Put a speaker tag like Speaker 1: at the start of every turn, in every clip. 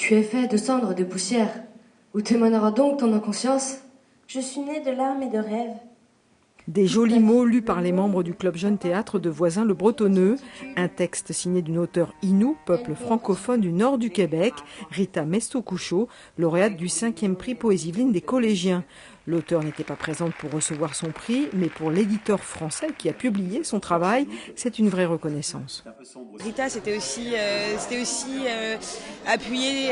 Speaker 1: Tu es fait de cendres, de poussière. Où témoignera donc ton inconscience?
Speaker 2: Je suis née de larmes et de rêves.
Speaker 3: Des jolis mots lus par les membres du club Jeune Théâtre de Voisins-le-Bretonneux. Un texte signé d'une auteure Innu, peuple francophone du nord du Québec, Rita Mesto-Couchot, lauréate du 5e prix Poésie Yveline des collégiens. L'auteure n'était pas présente pour recevoir son prix, mais pour l'éditeur français qui a publié son travail, c'est une vraie reconnaissance.
Speaker 4: Rita, c'était aussi appuyé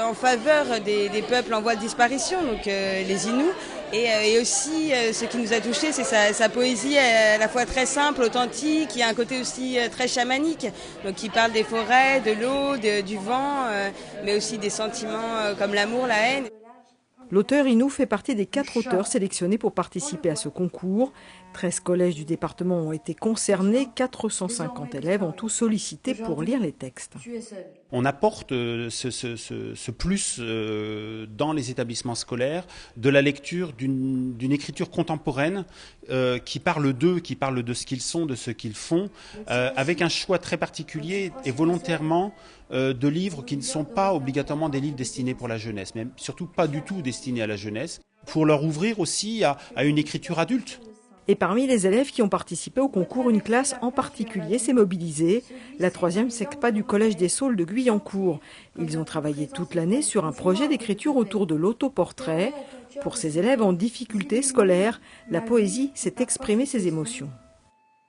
Speaker 4: en faveur des peuples en voie de disparition, donc les Inuits. Et aussi, ce qui nous a touchés, c'est sa poésie à la fois très simple, authentique, qui a un côté aussi très chamanique, donc qui parle des forêts, de l'eau, du vent, mais aussi des sentiments comme l'amour, la haine.
Speaker 3: L'auteur Innu fait partie des 4 auteurs sélectionnés pour participer à ce concours. 13 collèges du département ont été concernés, 450 élèves ont tout sollicité pour lire les textes.
Speaker 5: On apporte ce plus dans les établissements scolaires de la lecture d'une écriture contemporaine qui parle d'eux, qui parle de ce qu'ils sont, de ce qu'ils font, avec un choix très particulier et volontairement de livres qui ne sont pas obligatoirement des livres destinés pour la jeunesse, mais surtout pas du tout destinés à la jeunesse, pour leur ouvrir aussi à une écriture adulte.
Speaker 3: Et parmi les élèves qui ont participé au concours, une classe en particulier s'est mobilisée, la 3e SECPA du Collège des Saules de Guyancourt. Ils ont travaillé toute l'année sur un projet d'écriture autour de l'autoportrait. Pour ces élèves en difficulté scolaire, la poésie, c'est exprimer ses émotions.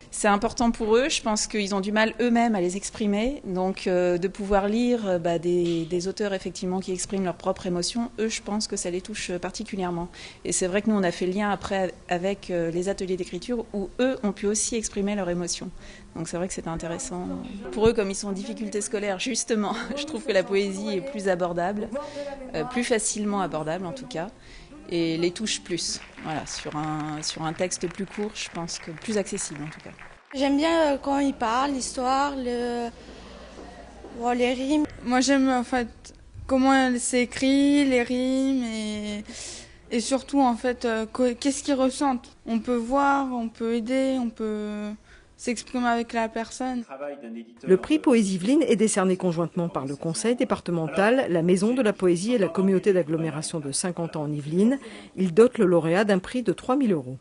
Speaker 6: C'est important pour eux, je pense qu'ils ont du mal eux-mêmes à les exprimer, donc de pouvoir lire des auteurs effectivement qui expriment leurs propres émotions, eux je pense que ça les touche particulièrement. Et c'est vrai que nous on a fait le lien après avec les ateliers d'écriture où eux ont pu aussi exprimer leurs émotions. Donc c'est vrai que c'était intéressant. Pour eux, comme ils sont en difficulté scolaire justement, je trouve que la poésie est plus abordable, plus facilement abordable en tout cas. Et les touche plus. Voilà, sur un texte plus court, je pense que plus accessible en tout cas.
Speaker 2: J'aime bien quand il parle, l'histoire, les rimes.
Speaker 7: Moi j'aime en fait comment c'est écrit, les rimes et surtout en fait qu'est-ce qu'ils ressentent. On peut voir, on peut aider, on peut s'exprimer avec la personne.
Speaker 3: Le prix Poésie Yveline est décerné conjointement par le conseil départemental, la Maison de la Poésie et la communauté d'agglomération de 50 ans en Yvelines. Il dote le lauréat d'un prix de 3 000 €.